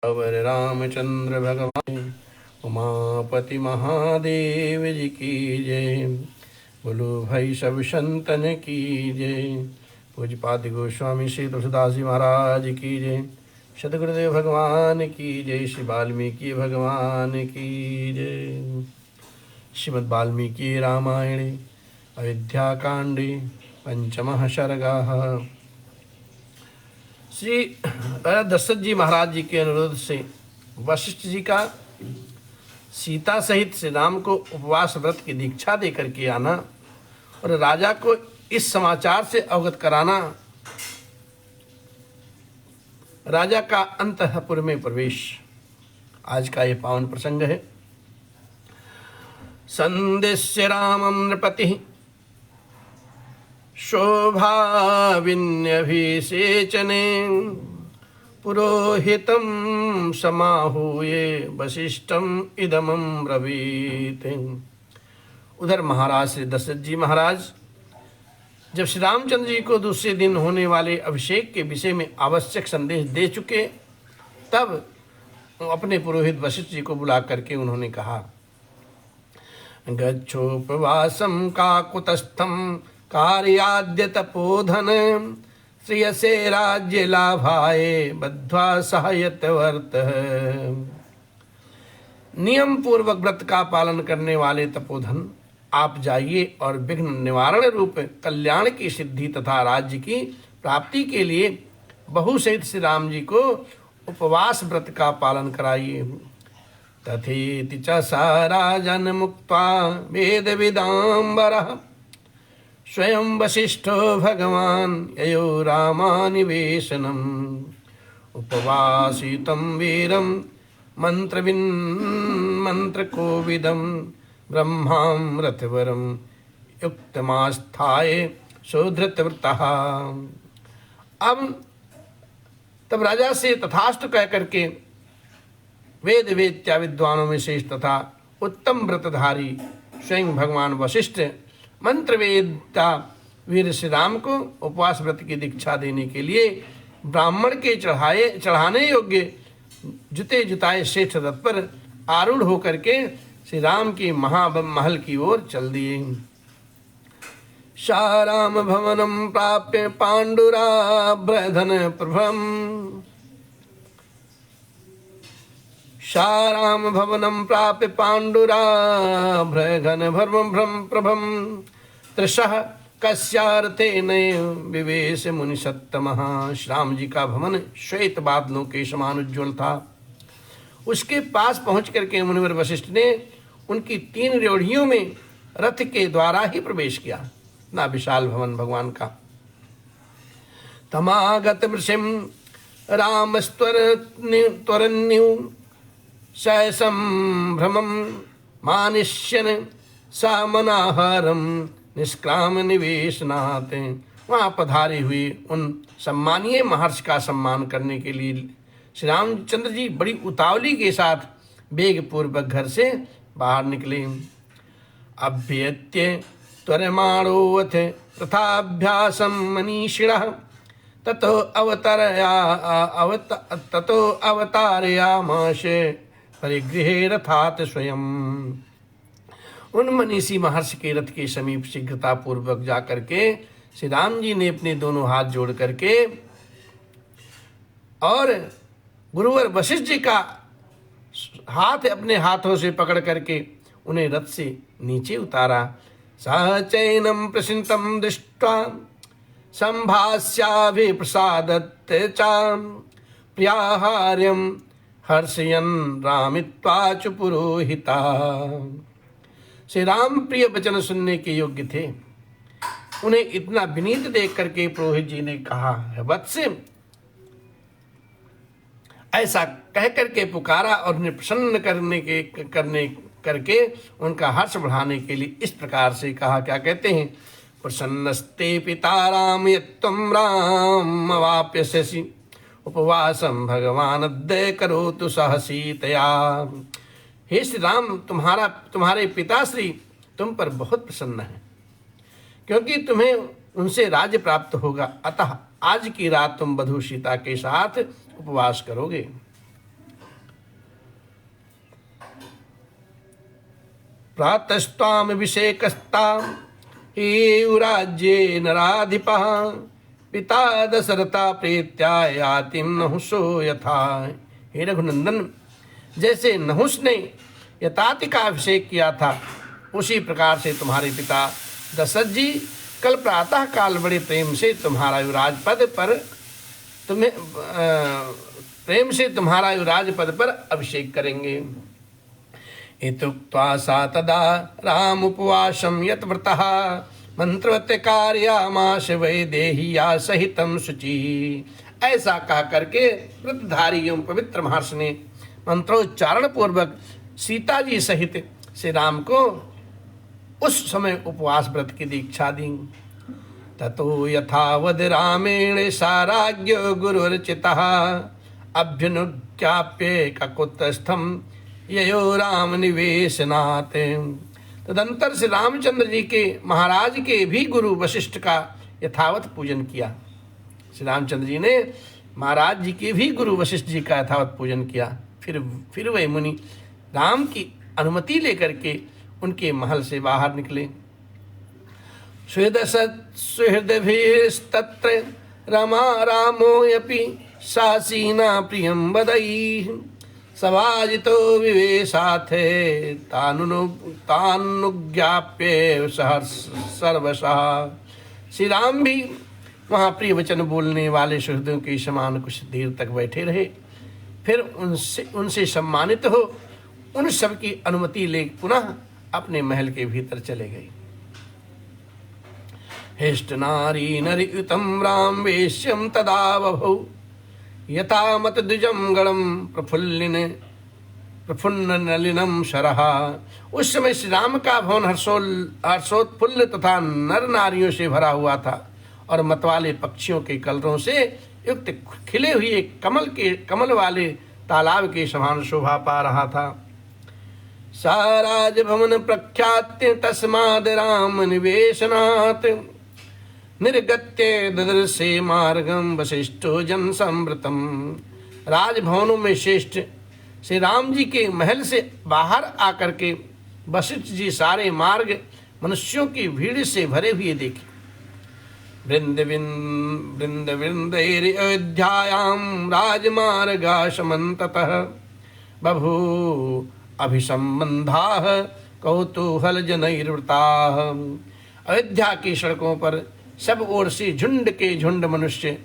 अवर रामचंद्र भगवान उमापति महादेव जी की जय। बोलो भाई सब संतन की जय। पूज्यपाद गोस्वामी श्री तुलसीदास जी महाराज की जय। सदगुरुदेव भगवान की जय। श्री वाल्मीकि भगवान की जय। श्रीमद् वाल्मीकि रामायणे अयोध्याकांडे पंचमः सर्गः। श्री दशरथ जी महाराज जी के अनुरोध से वशिष्ठ जी का सीता सहित श्री राम को उपवास व्रत की दीक्षा दे करके आना और राजा को इस समाचार से अवगत कराना, राजा का अंतःपुर में प्रवेश, आज का ये पावन प्रसंग है। संदेश्य रामं नृपति शोभाविन्यभिषेचने पुरोहितं समाहूये वसिष्ठम् इदमं ब्रवीत। उधर महाराज श्री दशरथ जी महाराज जब श्री रामचंद्र जी को दूसरे दिन होने वाले अभिषेक के विषय में आवश्यक संदेश दे चुके, तब अपने पुरोहित वशिष्ठ जी को बुला करके उन्होंने कहा, गच्छोपवासं काकुतस्थं कार्याद्य तपोधन श्रियसे राज्य लाभाय बद्ध्वा सहायत वर्त। नियम पूर्वक व्रत का पालन करने वाले तपोधन, आप जाइए और विघ्न निवारण रूप कल्याण की सिद्धि तथा राज्य की प्राप्ति के लिए बहु सहित श्री राम जी को उपवास व्रत का पालन कराइए। तथेति च स राजन् मुक्त्वा वेद विदाम्बरः स्वयं वसिष्ठो भगवान् ययो रामानिवेशनम् उपवासितं वीरं मन्त्रकोविदं ब्रह्मामृतवरं युक्तमास्थाय सुधृतव्रतः। अब तब राजा से तथास्तु कह करके वेद वेत्या विद्वानों में श्रेष्ठ तथा उत्तम व्रतधारी स्वयं भगवान वशिष्ठ मंत्र वेदता वीर श्री राम को उपवास व्रत की दीक्षा देने के लिए ब्राह्मण के चढ़ाने योग्य जुते जुताए श्रेष्ठ रथ पर आरूढ़ होकर के श्री राम की महामहल की ओर चल दिए। शाराम भवनम प्राप्य पांडुराभ्रधन प्रभम शाराम भवनम प्राप्य पांडुराभ्रघन भ्रम प्रभम त्रिशः कस्यार्थे नये विवेश मुनि सत्तमः। श्याम जी का भवन श्वेत बादलों के समान उज्ज्वल था। उसके पास पहुंच करके मुनिवर वशिष्ठ ने उनकी 3 रेवड़ियों में रथ के द्वारा ही प्रवेश किया। ना विशाल भवन भगवान का। तमागत वृषिम रामस्त्वरन्यु संभ्रमं मानिष्यन सामनाहारम निष्क्राम निवेशनात्। वहाँ पधारी हुई उन सम्मानीय महर्षि का सम्मान करने के लिए श्री रामचंद्र जी बड़ी उतावली के साथ वेग पूर्वक घर से बाहर निकले। अभ्यत्य त्वरमाणोऽथ तथाभ्यासं मनीषिणः ततो अवतारयामास परिगृहे रथात् स्वयं। उन मनीषी महर्षि के रथ के समीप शीघ्रता पूर्वक जाकर के श्री राम जी ने अपने दोनों हाथ जोड़ करके और गुरुवर वशिष्ठ जी का हाथ अपने हाथों से पकड़ करके उन्हें रथ से नीचे उतारा। सहचैनम प्रसिन्तं दृष्ट्वा संभास्याभिप्रसादत् च प्रियाहार्यं हर्षयन् रामित्वाच पुरोहिता। श्री राम प्रिय वचन सुनने के योग्य थे। उन्हें इतना विनीत देख करके पुरोहित जी ने कहा, वत्स, ऐसा कह करके पुकारा और उन्हें प्रसन्न करके उनका हर्ष बढ़ाने के लिए इस प्रकार से कहा। क्या कहते हैं? प्रसन्नस्ते पिता राम यत्त्वं राम अवाप्यसि उपवासं भगवान अद्य करोतु सहसीतया। हे श्री राम, तुम्हारे पिताश्री तुम पर बहुत प्रसन्न है, क्योंकि तुम्हें उनसे राज्य प्राप्त होगा। अतः आज की रात तुम वधू सीता के साथ उपवास करोगे। प्रातस्त्वामभिषेकस्तां राज्ये नराधिपः पिता दशरथा प्रीत्या यातिं नहुषो यथा। हे रघुनंदन, जैसे नहुष ने यताति का अभिषेक किया था, उसी प्रकार से तुम्हारे पिता दशरथ जी कल प्रातः काल बड़े प्रेम से तुम्हारा युवराज पद पर अभिषेक करेंगे। इत्युक्त्वा सा तदा राम उपवासं यत व्रतः मंत्रवत कार्यामाश वैदेहिया सहितम शुचि। ऐसा कह करके व्रतधारी एवं पवित्र महर्षि ने मंत्रोच्चारण पूर्वक सीता जी सहित श्री राम को उस समय उपवास व्रत की दीक्षा दी। ततो यथावद रामेण साराज्ञो गुरुर्चितः अभ्युनुज्ञाप्य ककुत्स्थम ययो राम निवेशनात्। तदंतर से रामचंद्र जी के महाराज के भी गुरु वशिष्ठ का यथावत पूजन किया। श्री रामचंद्र जी ने महाराज जी के भी गुरु वशिष्ठ जी का यथावत पूजन किया। फिर वह मुनि राम की अनुमति लेकर के उनके महल से बाहर निकले। सुहृदभिस्तत्र रमा रामोऽपि सासीना प्रियं वदैः सवाजितो विवेशाथे तानुज्ञाप्य सर्वशः। श्री राम भी वहाँ प्रिय वचन बोलने वाले सुहृदों के समान कुछ देर तक बैठे रहे। फिर उनसे सम्मानित हो उन सब की अनुमति ले पुनः अपने महल के भीतर चले गए। हेष्ट नारी नरियुतम राम वेश्यम तदा बभौ यथा मत द्विजम गणम प्रफुल्ल नलिनम शरः। उस समय श्री राम का भवन हर्षोत्फुल्ल तथा नर नारियों से भरा हुआ था और मतवाले पक्षियों के कलरों से युक्त खिले हुए कमल वाले तालाब के समान शोभा पा रहा था। साराज भवन प्रख्यात्य तस्माद राम निवेशनात् निर्गत्य ददर्शे मार्गम वशिष्ठो जन संवृतम। राजभवनों में श्रेष्ठ श्री राम जी के महल से बाहर आकर के वशिष्ठ जी सारे मार्ग मनुष्यों की भीड़ से भरे हुए देखे। वृंद अयोध्यायां राजमार्गा समन्ततः बभू अभिसंबंधाः कौतूहल जनैर्वृताः। अयोध्या की सड़कों पर सब ओर से झुंड के झुंड मनुष्य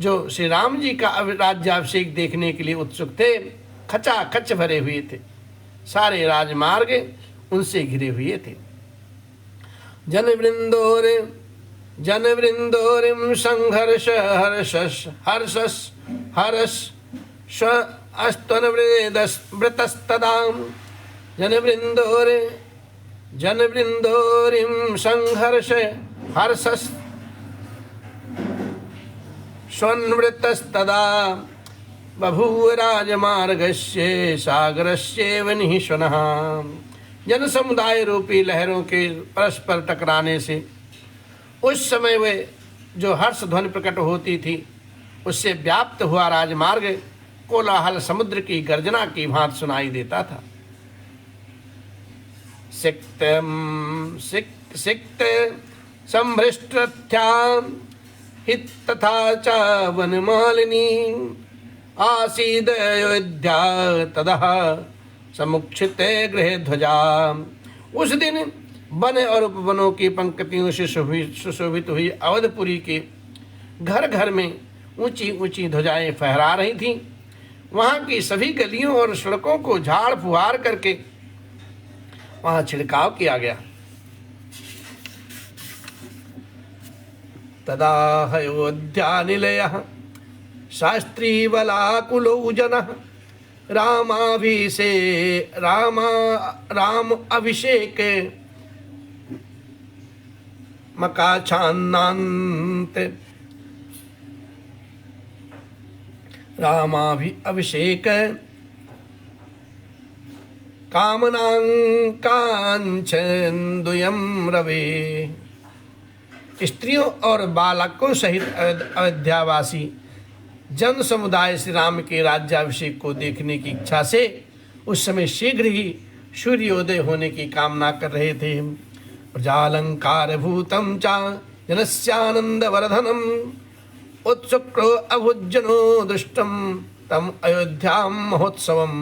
जो श्री राम जी का राज्याभिषेक देखने के लिए उत्सुक थे, खचाखच भरे हुए थे। सारे राजमार्ग उनसे घिरे हुए थे। जनवृंदोरिम संघर्ष हर्ष अस्तनवृतस्तदां जनवृंदोरिम संघर्ष हर्षस् स्वन्वृतस्तदा बभूव राजमार्गस्य सागरस्यैव निःश्वनः। जन समुदाय रूपी लहरों के परस्पर टकराने से उस समय वे जो हर्ष ध्वनि प्रकट होती थी, उससे व्याप्त हुआ राजमार्ग कोलाहल समुद्र की गर्जना की भांति सुनाई देता था। सिक्त संभ्रष्टथ्यां हित तथा च वनमालिनी आसीद अयोध्या तदः समुक्षिते गृह ध्वजा। उस दिन वन और उपवनों की पंक्तियों से सुशोभित हुई अवधपुरी के घर घर में ऊंची ऊंची ध्वजाएं फहरा रही थीं। वहां की सभी गलियों और सड़कों को झाड़ फुहार करके वहां छिड़काव किया गया। तदा अयोध्या निलयः शास्त्री वलाकुलो जनः राम अभिषेक मकाछान्नान्त अभिषेक कामनाकांक्षन्दुयं रवे। स्त्रियों और बालकों सहित अयोध्यावासी जन समुदाय श्री राम के राज्याभिषेक को देखने की इच्छा से उस समय शीघ्र ही सूर्योदय होने की कामना कर रहे थे। प्रजालंकार भूतम चा जनस्यानंद वर्धनम उत्सुक्रो अभुजनो दुष्टम तम अयोध्या महोत्सवम।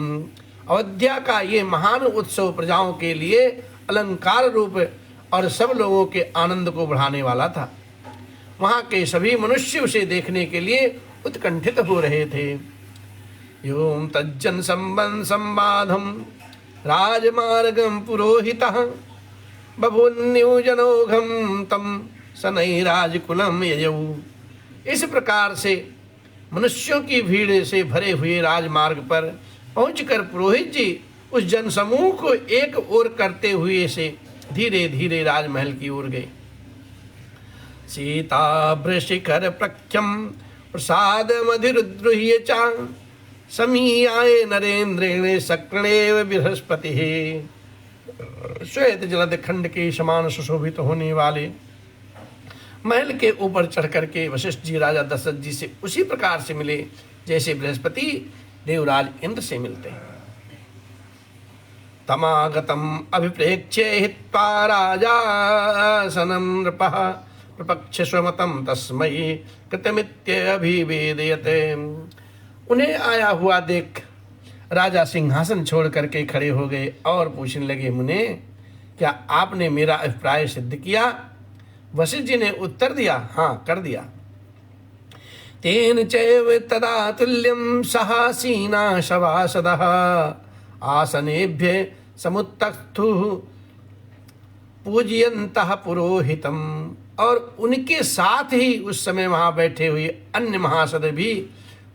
अयोध्या का ये महान उत्सव प्रजाओं के लिए अलंकार रूप और सब लोगों के आनंद को बढ़ाने वाला था। वहां के सभी मनुष्य उसे देखने के लिए उत्कंठित हो रहे थे। योम तज्जन संबाधम राजमार्गम पुरोहितः बभून्यूजनोघम तम सनई राजकुलम ययौ। इस प्रकार से मनुष्यों की भीड़ से भरे हुए राजमार्ग पर पहुंचकर पुरोहित जी उस जनसमूह को एक ओर करते हुए से धीरे धीरे राजमहल की ओर गए। सीता वृषिकर प्रख्यम प्रसाद मधिरुद्रुह्य चा समीयाय नरेंद्रेण सक्रणेव बृहस्पति। श्वेत जलद खंड के समान सुशोभित होने वाले महल के ऊपर चढ़ करके वशिष्ठ जी राजा दशरथ जी से उसी प्रकार से मिले जैसे बृहस्पति देवराज इंद्र से मिलते हैं। तमागतम अभिप्रेक्ष्य हित्वा राजासनं नृपः प्रपक्ष स्वमतं तस्मै कृतमित्यभिवेदयते। उन्हें आया हुआ देख राजा सिंहासन छोड़ करके खड़े हो गए और पूछने लगे, मुने क्या आपने मेरा अभिप्राय सिद्ध किया? वशिष्ठ जी ने उत्तर दिया, हाँ कर दिया। तेन चैव तदा तुल्यं सहासीना सभासदः आसनेभ्य समुत्तस्थु पूजयन्तः पुरोहितम। और उनके साथ ही उस समय वहां बैठे हुए अन्य महासद भी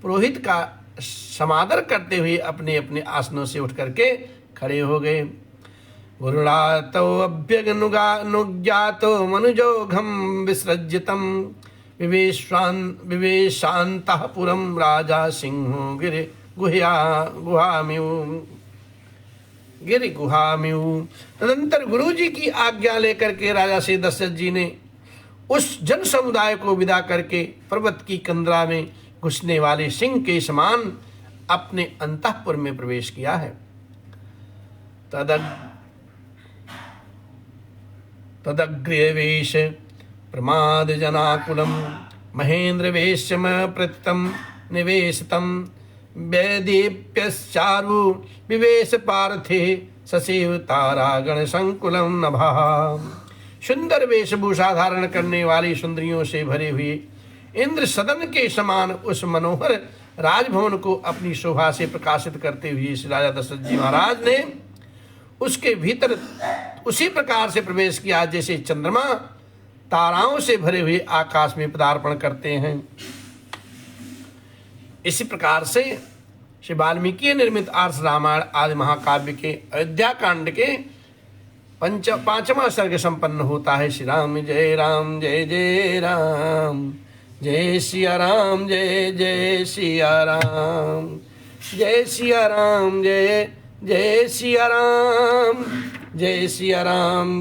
पुरोहित का समादर करते हुए अपने अपने आसनों से उठ करके खड़े हो गए। गुरुणातो अभ्यनुज्ञातो मनुजोघम विसृज्यतम विवेशान्तः पुरम राजा सिंहो गिरि गुहाम्यु। तदंतर गुरु जी की आज्ञा लेकर के राजा से दशरथ जी ने उस जन समुदाय को विदा करके पर्वत की कंदरा में घुसने वाले सिंह के समान अपने अंतःपुर में प्रवेश किया है। तदग्रवेश प्रमाद जनाकुलम महेंद्र वेश्यम प्रतितम निवेशतम वैदीप्यश्चारु विवेश पार्थे ससेव तारागण संकुलम नभा। सुंदर वेशभूषा धारण करने वाली सुंदरियों से भरे हुए इंद्र सदन के समान उस मनोहर राजभवन को अपनी शोभा से प्रकाशित करते हुए श्री राजा दशरथ जी महाराज ने उसके भीतर उसी प्रकार से प्रवेश किया जैसे चंद्रमा ताराओं से भरे हुए आकाश में पदार्पण करते हैं। इसी प्रकार से श्री वाल्मीकि निर्मित आर्ष रामायण आदि महाकाव्य के अयोध्या कांड के पांचवा सर्ग संपन्न होता है। श्री राम जय राम जय जय राम, जय सिया राम जय जय सिया राम, जय सिया राम जय जय सिया राम, जय सिया राम।